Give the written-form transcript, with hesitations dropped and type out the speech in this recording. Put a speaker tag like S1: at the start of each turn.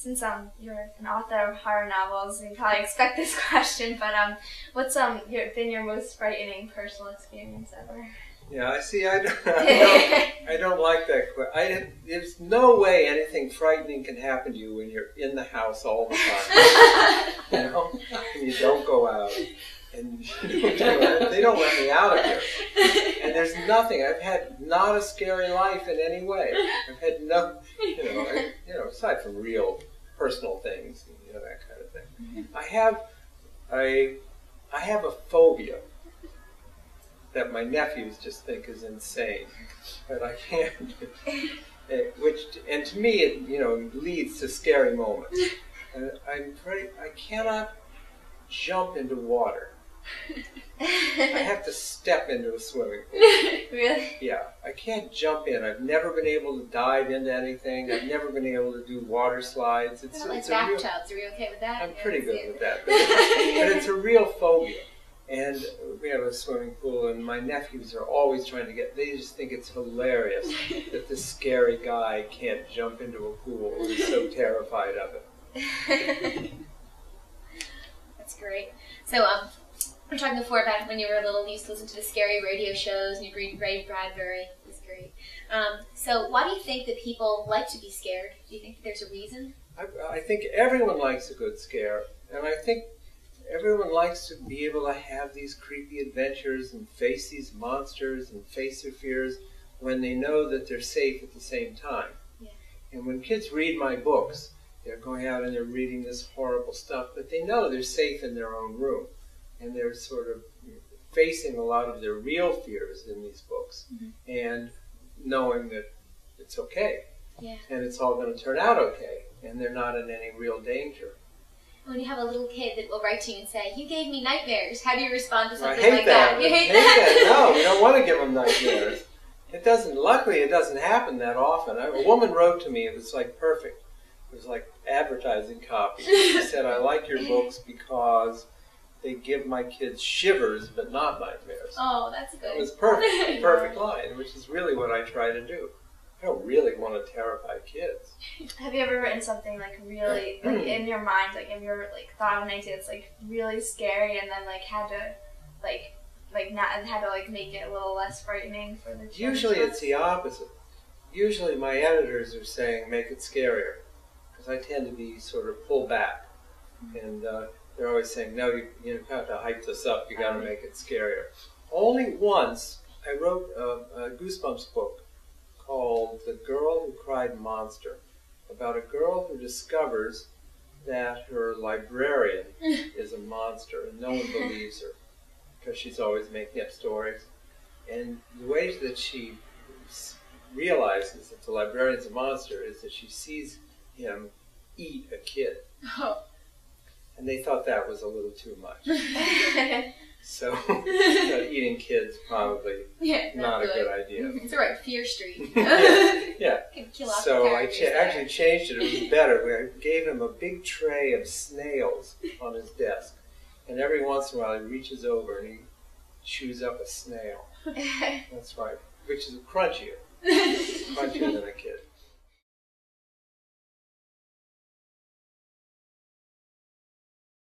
S1: since you're an author of horror novels, you probably expect this question, but what's been your most frightening personal experience ever?
S2: Yeah, I see. I don't like that question. There's no way anything frightening can happen to you when you're in the house all the time. You know, and you don't go out, and they don't let me out of here. And there's nothing. I've had not a scary life in any way. I've had no, aside from real personal things, that kind of thing. I have a phobia that my nephews just think is insane, but I can't. And to me, it leads to scary moments. And I cannot jump into water. I have to step into a swimming pool.
S1: Really?
S2: Yeah, I can't jump in. I've never been able to dive into anything. I've never been able to do water slides.
S3: It's like bathtubs. Are you okay with that?
S2: I'm pretty good with that, but it's a real phobia. And we have a swimming pool, and my nephews are always trying to they just think it's hilarious that this scary guy can't jump into a pool. He's so terrified of it.
S3: That's great. So, we were talking before about when you were little, you used to listen to the scary radio shows, and you'd read Ray Bradbury. It was great. So why do you think that people like to be scared? Do you think that there's a reason?
S2: I think everyone likes a good scare, and I think everyone likes to be able to have these creepy adventures and face these monsters and face their fears when they know that they're safe at the same time.
S3: Yeah.
S2: And when kids read my books, they're going out and they're reading this horrible stuff, but they know they're safe in their own room. And they're sort of facing a lot of their real fears in these books, and knowing that it's okay, and it's all going to turn out okay, and they're not in any real danger.
S3: When you have a little kid that will write to you and say, "You gave me nightmares," how do you respond to something
S2: like
S3: that?
S2: that?
S3: You hate that?
S2: No, you don't want to give them nightmares. Luckily, it doesn't happen that often. A woman wrote to me, it was like perfect. It was like advertising copy. She said, "I like your books because they give my kids shivers, but not nightmares."
S3: Oh, that's good.
S2: It was perfect, perfect line, which is really what I try to do. I don't really want to terrify kids.
S1: Have you ever written something like really, like in your mind, like have you ever thought of an idea that's like really scary, and then had to make it a little less frightening for the children?
S2: Usually it's the opposite. Usually my editors are saying make it scarier, because I tend to be sort of pull back, and they're always saying, no, you have to hype this up, you got to make it scarier. Only once I wrote a Goosebumps book called The Girl Who Cried Monster, about a girl who discovers that her librarian is a monster, and no one believes her, because she's always making up stories. And the way that she realizes that the librarian's a monster is that she sees him eat a kid.
S3: Oh.
S2: And they thought that was a little too much. So, eating kids probably not a good idea.
S3: It's all right, Fear Street.
S2: Yeah.
S3: Kill off
S2: So
S3: the
S2: I actually changed it. It was better. I gave him a big tray of snails on his desk. And every once in a while he reaches over and he chews up a snail. That's right. Which is crunchier. Crunchier than a kid.